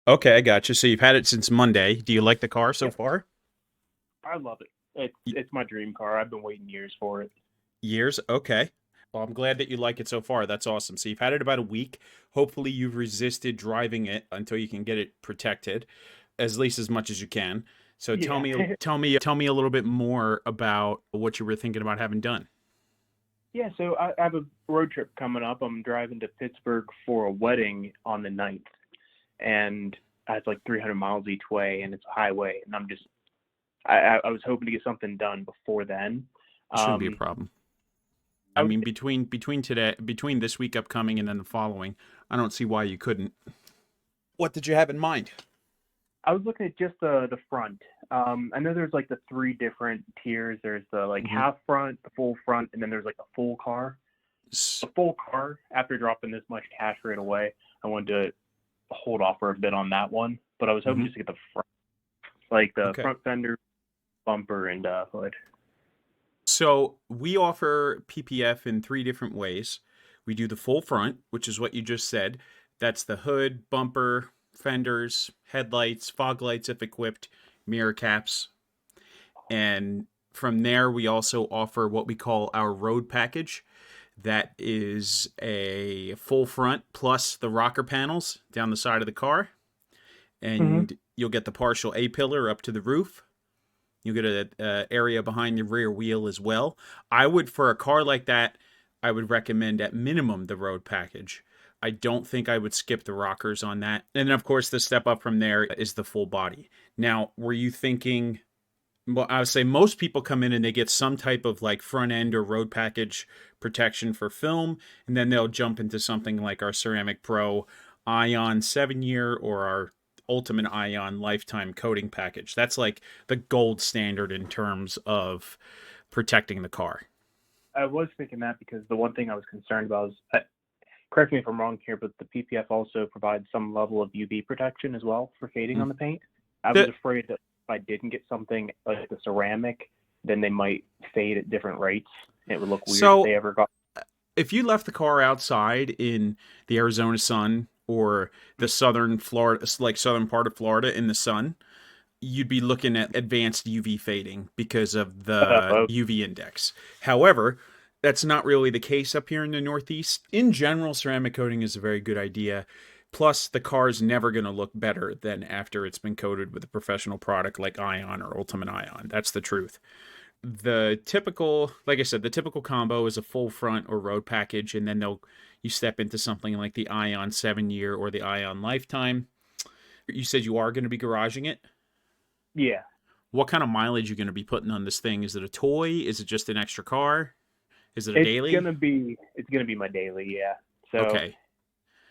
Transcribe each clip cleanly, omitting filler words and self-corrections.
Okay, I got you. So you've had it since Monday. Do you like the car so Yeah, far? I love it. It's Y- it's my dream car. I've been waiting years for it. Years? Okay. Well, I'm glad that you like it so far. That's awesome. So you've had it about a week. Hopefully you've resisted driving it until you can get it protected, as least as much as you can. So Yeah. tell me a little bit more about what you were thinking about having done. Yeah, so I have a road trip coming up. I'm driving to Pittsburgh for a wedding on the 9th, and it's like 300 miles each way, and it's a highway. And I was hoping to get something done before then. Shouldn't be a Um, problem. I I was mean, between this week upcoming and then the following, I don't see why you couldn't. What did you have in mind? I was looking at just the front. I know there's like the three different tiers. There's the like Hmm. half front, the full front, and then there's like the full car. The full car, after dropping this much cash right away, I wanted to hold off for a bit on that one. But I was hoping Hmm. just to get the front, like the Okay. front fender, bumper, and hood. So we offer PPF in three different ways. We do the full front, which is what you just said. That's the hood, bumper, fenders, headlights, fog lights if equipped, mirror caps. And from there, we also offer what we call our road package. That is a full front plus the rocker panels down the side of the car. Mm-hmm. And you'll get the partial A pillar up to the roof. You get a area behind the rear wheel as well. I would, for a car like that, I would recommend at minimum the road package. I don't think I would skip the rockers on that. And then, of course, the step up from there is the full body. Now, were you thinking? Well, I would say most people come in and they get some type of like front end or road package protection for film, and then they'll jump into something like our Ceramic Pro Ion 7 year or our Ultimate Ion lifetime coating package. That's like the gold standard in terms of protecting the car. I was thinking that because the one thing I was concerned about is, correct me if I'm wrong here, but the PPF also provides some level of UV protection as well for fading on Mm. the paint. I was The, afraid that if I didn't get something like the ceramic, then they might fade at different rates. It would look weird if so they ever got. if you left the car outside in the Arizona sun or the southern Florida, like southern part of Florida in the sun, you'd be looking at advanced UV fading because of the Oh, UV index. However, that's not really the case up here in the Northeast. In general, ceramic coating is a very good idea. Plus, the car is never going to look better than after it's been coated with a professional product like Ion or Ultimate Ion. That's the truth. The typical, like I said, the typical combo is a full front or road package, and then you step into something like the Ion 7 year or the Ion Lifetime. You said you are going to be garaging it. yeah. What kind of mileage are you going to be putting on this thing? Is it a toy? Is it just an extra car? Is it a It's daily? gonna be it's gonna be my daily, yeah. So Okay.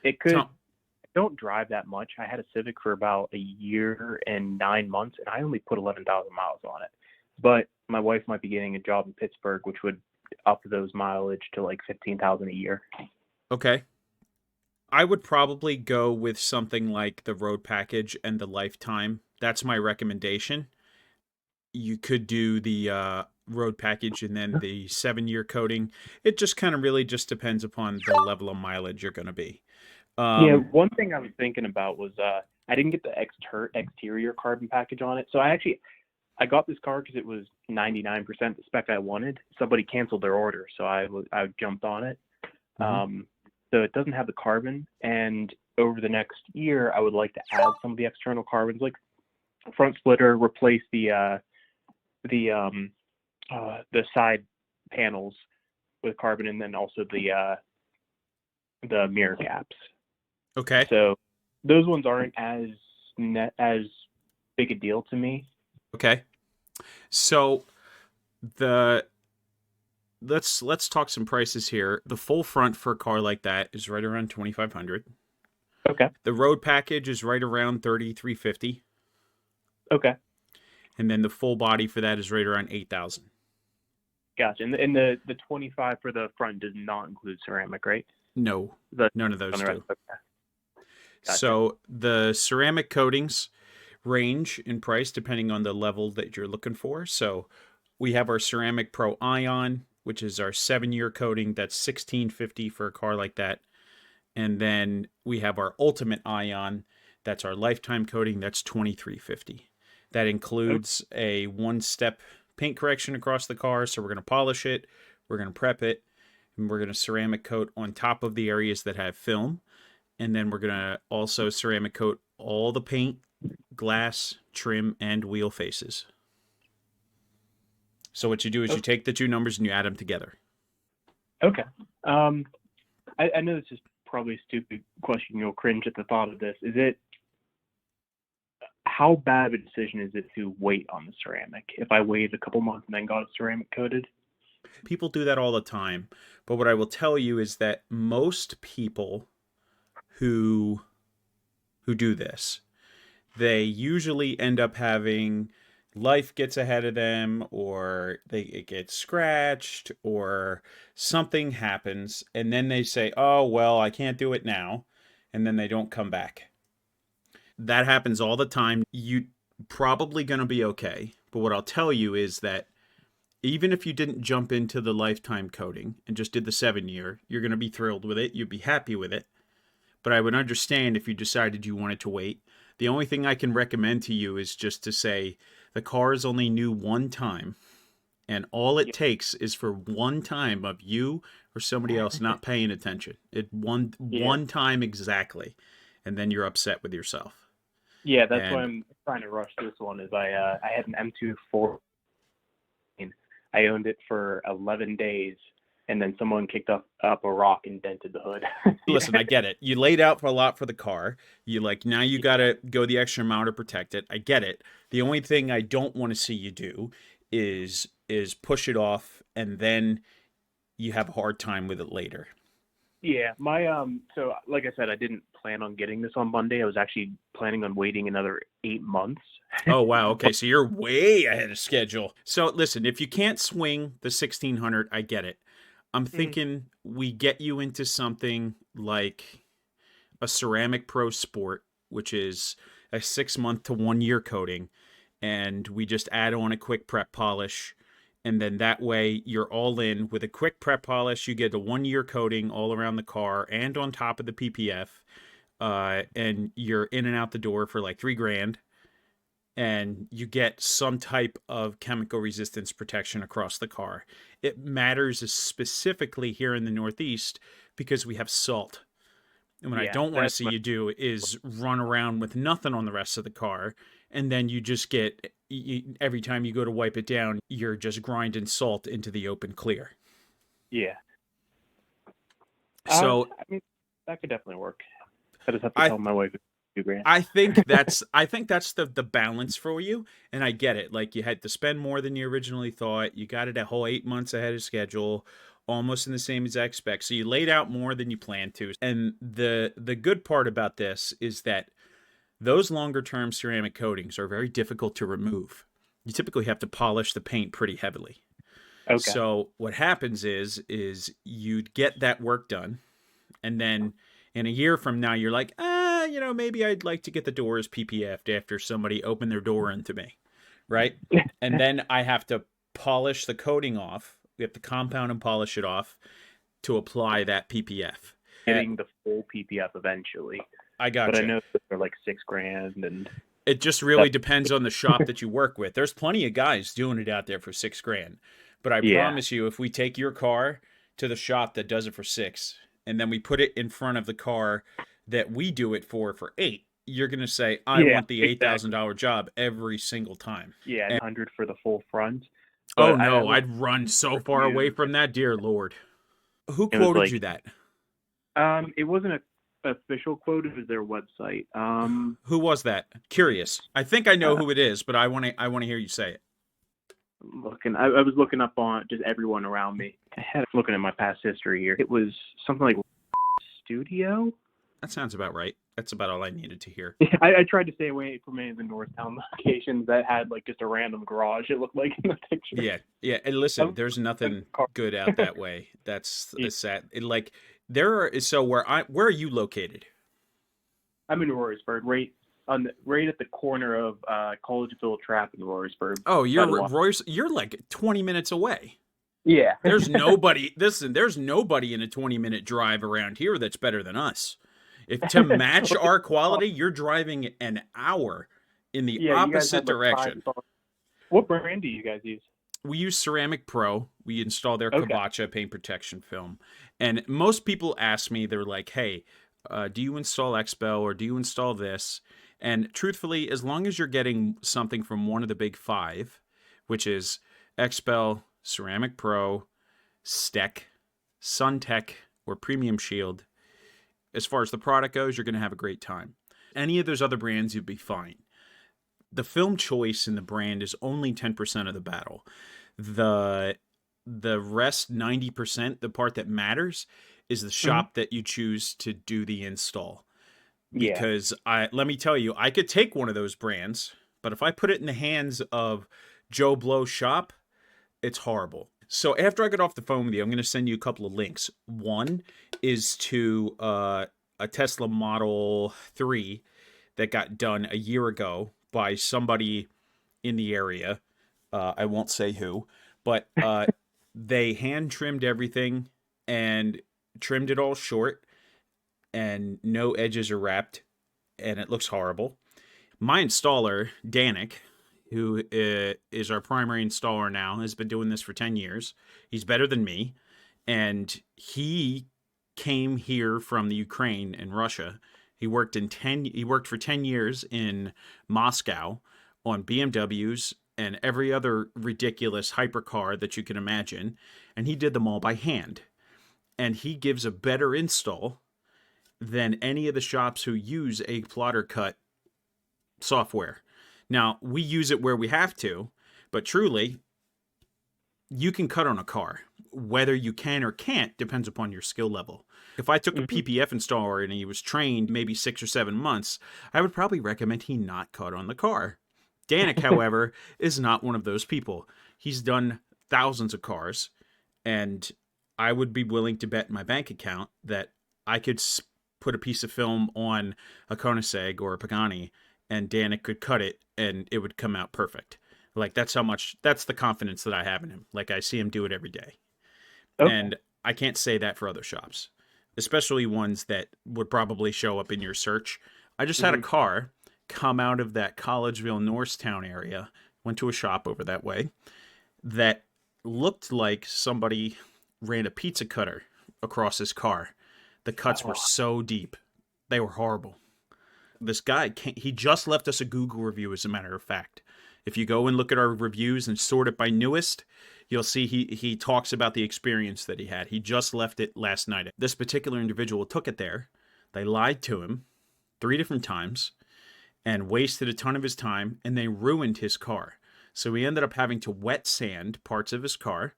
it could. Tell, I don't drive that much. I had a Civic for about a year and 9 months, and I only put 11,000 miles on it. But my wife might be getting a job in Pittsburgh, which would up those mileage to like 15,000 a year. okay. I would probably go with something like the road package and the lifetime. That's my recommendation. You could do the road package and then the 7 year coating. It just kind of really just depends upon the level of mileage you're going to be. Yeah, Um, one thing I was thinking about was I didn't get the exterior carbon package on it. So I got this car because it was 99% the spec I wanted. Somebody canceled their order, so I jumped on it. mhm. Um, so it doesn't have the carbon, and over the next year, I would like to add some of the external carbons, like front splitter, replace the the side panels with carbon, and then also the mirror caps. Okay. So those ones aren't as big a deal to me. Okay. So the let's talk some prices here. The full front for a car like that is right around 2,500. Okay, The road package is right around 3,350, okay, and then the full body for that is right around 8,000. gotcha. And the 25 for the front does not include ceramic, right? No, The none of on those the rest. do. Okay, gotcha. So the ceramic coatings range in price depending on the level that you're looking for. So we have our Ceramic Pro Ion, which is our 7 year coating. That's 1650 for a car like that. And then we have our Ultimate Ion. That's our lifetime coating. That's $23.50. That Okay. includes a one-step paint correction across the car. So we're going to polish it, we're going to prep it, and we're going to ceramic coat on top of the areas that have film. And then we're going to also ceramic coat all the paint, glass, trim, and wheel faces. So what you do is you Okay. take the two numbers and you add them together. Okay. Um, I know this is probably a stupid question. You'll cringe at the thought of this. Is it how bad of a decision is it to wait on the ceramic? If I waited a couple months and then got it ceramic coated? People do that all the time. But what I will tell you is that most people who do this, they usually end up having life gets ahead of them, or it gets scratched, or something happens, and then they say, "Oh well, I can't do it now," and then they don't come back. That happens all the time. You probably going to be okay. But what I'll tell you is that even if you didn't jump into the lifetime coating and just did the 7 year, you're going to be thrilled with it. You'd be happy with it. But I would understand if you decided you wanted to wait. The only thing I can recommend to you is just to say the car is only new one time, and all it Yeah. takes is for one time of you or somebody else not paying attention. It Yeah. one time exactly, and then you're upset with yourself. Yeah, that's why And I'm trying to rush this one. Is I had an M2 I owned it for 11 days, and then someone kicked up a rock and dented the hood. Yeah, listen, I get it. You laid out for a lot for the car. You like now you got yeah, to go the extra mile to protect it. I get it. The only thing I don't want to see you do is push it off and then you have a hard time with it later. yeah. My so like I said, I didn't plan on getting this on Monday. I was actually planning on waiting another 8 months. Oh wow, okay. But So you're way ahead of schedule. So listen, if you can't swing the 1600, I get it. I'm mm, thinking we get you into something like a Ceramic Pro Sport, which is a 6 month to 1 year coating, and we just add on a quick prep polish. And then that way you're all in with a quick prep polish. You get a 1 year coating all around the car and on top of the PPF. And you're in and out the door for like 3 grand. And you get some type of chemical resistance protection across the car. It matters specifically here in the Northeast because we have salt. And what I yeah, don't want to that's see my you do is run around with nothing on the rest of the car. And then you just get, every time you go to wipe it down, you're just grinding salt into the open clear. yeah. So I mean that could definitely work. I just have to I tell my wife it's 2 grand. I think that's the balance for you, and I get it. Like you had to spend more than you originally thought. You got it a whole 8 months ahead of schedule, almost in the same exact spec. So you laid out more than you planned to. And the good part about this is that those longer term ceramic coatings are very difficult to remove. You typically have to polish the paint pretty heavily. Okay. So what happens is you'd get that work done, and then in a year from now you're like, maybe I'd like to get the doors PPF'd after somebody opened their door into me, right? And then I have to polish the coating off. We have to compound and polish it off to apply that PPF. Getting the full PPF eventually, I but I gotcha. know that they're like 6 grand, and It just really that's depends on the shop that you work with. There's plenty of guys doing it out there for 6 grand. But I yeah, promise you, if we take your car to the shop that does it for 6, and then we put it in front of the car that we do it for 8, you're going to say, I yeah, want the exactly. $8,000 job every single time. Yeah, And 100 for the full front. oh But I no, looked I'd run at so far away reviews, from that, dear Lord. Who and it was quoted like, you that? it wasn't a official quote. It was their website. Who was that? Curious. I think I know Uh, who it is, but I want to hear you say it. I was looking up on just everyone around me. I had looking at my past history here. It was something like Studio. That sounds about right. That's about all I needed to hear. I tried to stay away from any of the Northtown locations that had like just a random garage. It looked like in the picture. Yeah, yeah. And listen, there's nothing good out that way. That's Yeah, a sad. Like there are. So where are you located? I'm in Royersford, right at the corner of Collegeville Trap in Royersford, Oh, by you're the water. Royce. You're like 20 minutes away. Yeah. There's nobody. Listen, there's nobody in a 20-minute drive around here that's better than us. If to match Like, our oh, quality, you're driving an hour in the yeah, you guys opposite had like five direction. stars. What brand do you guys use? We use Ceramic Pro. We install their Okay. Kabacha paint protection film. And most people ask me, they're like, hey, do you install XPEL or do you install this? And truthfully, as long as you're getting something from one of the big five, which is XPEL, Ceramic Pro, Steck, SunTech, or Premium Shield, as far as the product goes, you're going to have a great time. Any of those other brands, you'd be fine. The film choice in the brand is only 10% of the battle. The the rest 90%, the part that matters, is the Hmm. shop that you choose to do the install. Yeah. Because I let me tell you, I could take one of those brands, but if I put it in the hands of Joe Blow's shop, it's horrible. So after I get off the phone with you, I'm going to send you a couple of links. One is to a Tesla Model 3 that got done a year ago by somebody in the area. I won't say who, but they hand trimmed everything and trimmed it all short, and no edges are wrapped, and it looks horrible. My installer, Danik, who is our primary installer now, has been doing this for 10 years. He's better than me, and he came here from the Ukraine and Russia. He worked for 10 years in Moscow on BMWs and every other ridiculous hypercar that you can imagine, and he did them all by hand. And he gives a better install than any of the shops who use a plotter cut software. Now, we use it where we have to, but truly, you can cut on a car. Whether you can or can't depends upon your skill level. If I took a Hmm. PPF installer and he was trained maybe 6 or 7 months, I would probably recommend he not cut on the car. Danik, however, is not one of those people. He's done thousands of cars, and I would be willing to bet my bank account that I could put a piece of film on a Koenigsegg or a Pagani, and Danik could cut it, and it would come out perfect. Like that's how much that's the confidence that I have in him. Like I see him do it every day. Okay. And I can't say that for other shops, especially ones that would probably show up in your search. I just had a Hmm. car come out of that Collegeville, Norristown area, went to a shop over that way that looked like somebody ran a pizza cutter across his car. The cuts were Oh, so deep. They were horrible. This guy, he just left us a Google review, as a matter of fact. If you go and look at our reviews and sort it by newest, you'll see he talks about the experience that he had. He just left it last night. This particular individual took it there. They lied to him 3 different times and wasted a ton of his time, and they ruined his car. So we ended up having to wet sand parts of his car,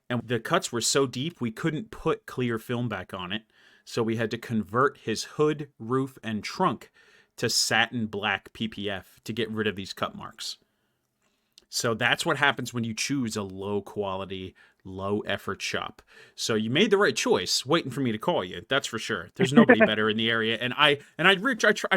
and the cuts were so deep we couldn't put clear film back on it. So we had to convert his hood, roof, and trunk to satin black PPF to get rid of these cut marks. So that's what happens when you choose a low quality, low effort shop. So you made the right choice waiting for me to call you. That's for sure. There's nobody better in the area, and I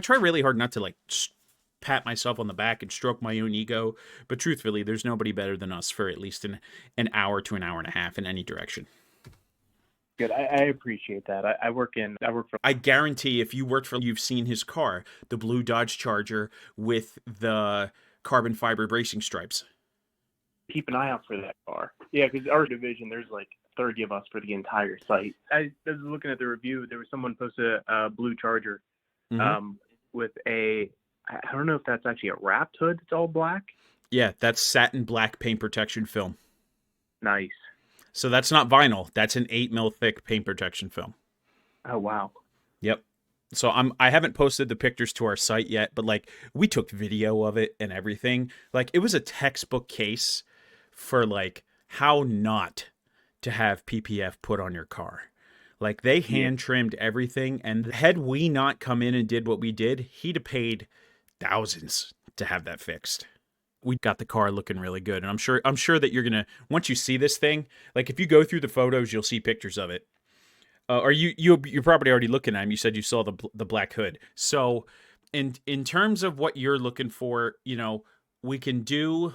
try really hard not to like pat myself on the back and stroke my own ego, but truthfully, there's nobody better than us for at least an hour to an hour and a half in any direction. good. I appreciate that. I work for. I guarantee if you worked for, you've seen his car, the blue Dodge Charger with the carbon fiber bracing stripes. Keep an eye out for that car. Yeah, because our division, there's like 30 of us for the entire site. I was looking at the review. There was someone posted a blue Charger Mm-hmm. um, with I don't know if that's actually a wrapped hood. It's all black. Yeah, that's satin black paint protection film. Nice. So that's not vinyl. That's an 8 mil thick paint protection film. Oh wow. Yep. So I haven't posted the pictures to our site yet, but like we took video of it and everything. Like it was a textbook case for like how not to have PPF put on your car. Like they Yeah. hand trimmed everything, and had we not come in and did what we did, he'd have paid thousands to have that fixed. We got the car looking really good, and I'm sure that you're gonna, once you see this thing, like if you go through the photos, you'll see pictures of it. Or you're probably already looking at them. You said you saw the black hood. So in terms of what you're looking for, we can do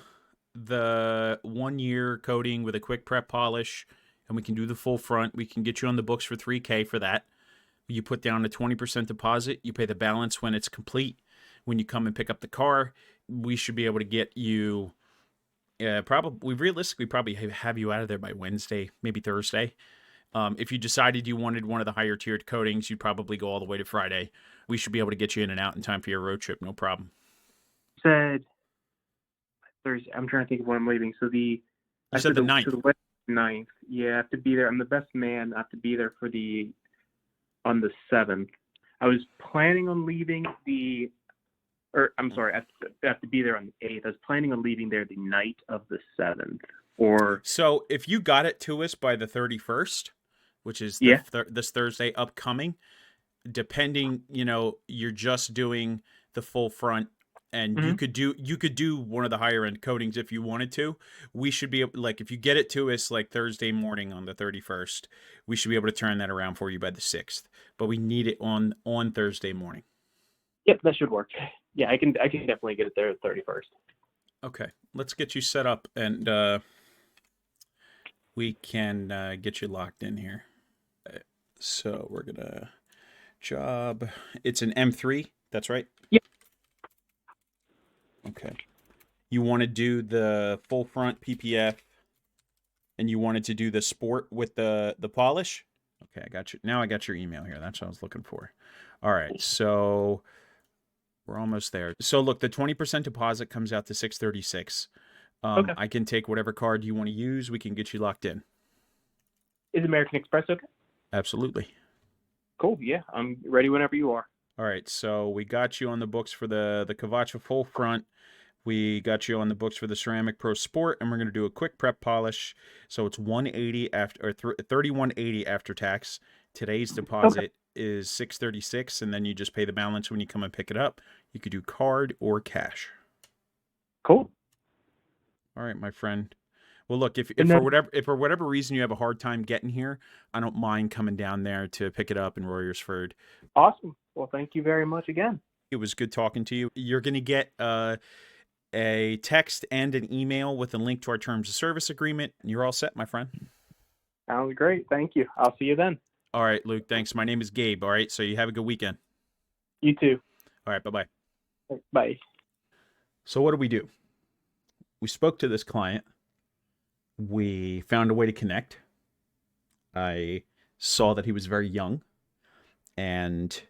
the 1 year coating with a quick prep polish, and we can do the full front. We can get you on the books for $3K for that. You put down a 20% deposit. You pay the balance when it's complete. When you come and pick up the car, we should be able to get you. Probably realistically, probably have you out of there by Wednesday, maybe Thursday. If you decided you wanted one of the higher tiered coatings, you'd probably go all the way to Friday. We should be able to get you in and out in time for your road trip, no problem. Said Thursday. I'm trying to think of when I'm leaving. So You said the so ninth. the Wednesday 9th. Yeah, I have to be there. I'm the best man. I have to be there on the 7th. I was planning on leaving I'm sorry, I have to be there on the 8th. I was planning on leaving there the night of the 7th. Or So if you got it to us by the 31st, which is yeah. this Thursday upcoming, depending, you're just doing the full front, and Hmm. you could do one of the higher end coatings if you wanted to. We should be able, like, if you get it to us like Thursday morning on the 31st, we should be able to turn that around for you by the 6th. But we need it on Thursday morning. Yep, that should work. Yeah, I can definitely get it there the 31st. Okay, let's get you set up, and we can get you locked in here. So we're gonna job. It's an M3. That's right. Yep. Okay. You want to do the full front PPF, and you wanted to do the sport with the polish. Okay, I got you. Now I got your email here. That's what I was looking for. All right, so we're almost there. So look, the 20% deposit comes out to $636. Okay. I can take whatever card you want to use. We can get you locked in. Is American Express okay? Absolutely. Cool. Yeah, I'm ready whenever you are. All right, so we got you on the books for the Cavacha full front. We got you on the books for the Ceramic Pro Sport, and we're going to do a quick prep polish. So it's 180 after, or 3180 after tax. Today's Okay. deposit is 636, and then you just pay the balance when you come and pick it up. You could do card or cash. Cool. All right, my friend. Well, look, if And then for whatever reason you have a hard time getting here, I don't mind coming down there to pick it up in Royersford. awesome. Well, thank you very much again. It was good talking to you. You're going to get a text and an email with a link to our terms of service agreement, and you're all set, my friend. Sounds great. Thank you. I'll see you then. All right, Luke, thanks. My name is Gabe. All right, so you have a good weekend. You too. All right, bye-bye. Bye. So what do? We spoke to this client. We found a way to connect. I saw that he was very young, and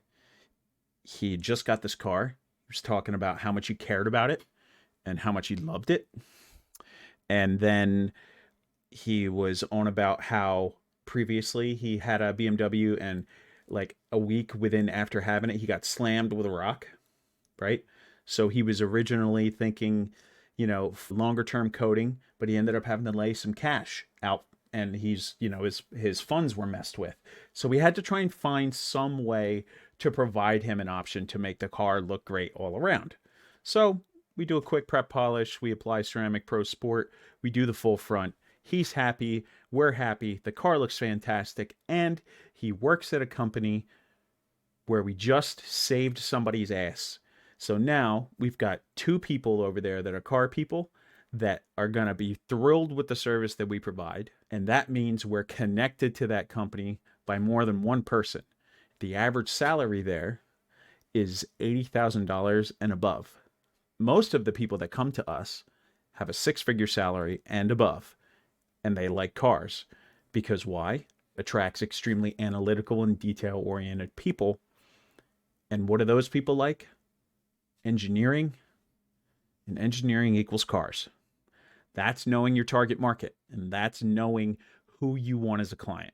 he just got this car. He was talking about how much he cared about it and how much he loved it. And then he was on about how previously he had a BMW, and like a week within after having it, he got slammed with a rock, right? So he was originally thinking, longer term coating, but he ended up having to lay some cash out, and his funds were messed with. So we had to try and find some way to provide him an option to make the car look great all around. So we do a quick prep polish, we apply Ceramic Pro Sport, we do the full front. He's happy, we're happy, the car looks fantastic, and he works at a company where we just saved somebody's ass. So now we've got 2 people over there that are car people that are going to be thrilled with the service that we provide. And that means we're connected to that company by more than one person. The average salary there is $80,000 and above. Most of the people that come to us have a 6-figure salary and above, and they like cars. Because why? Attracts extremely analytical and detail-oriented people. And what do those people like? Engineering. And engineering equals cars. That's knowing your target market, and that's knowing who you want as a client.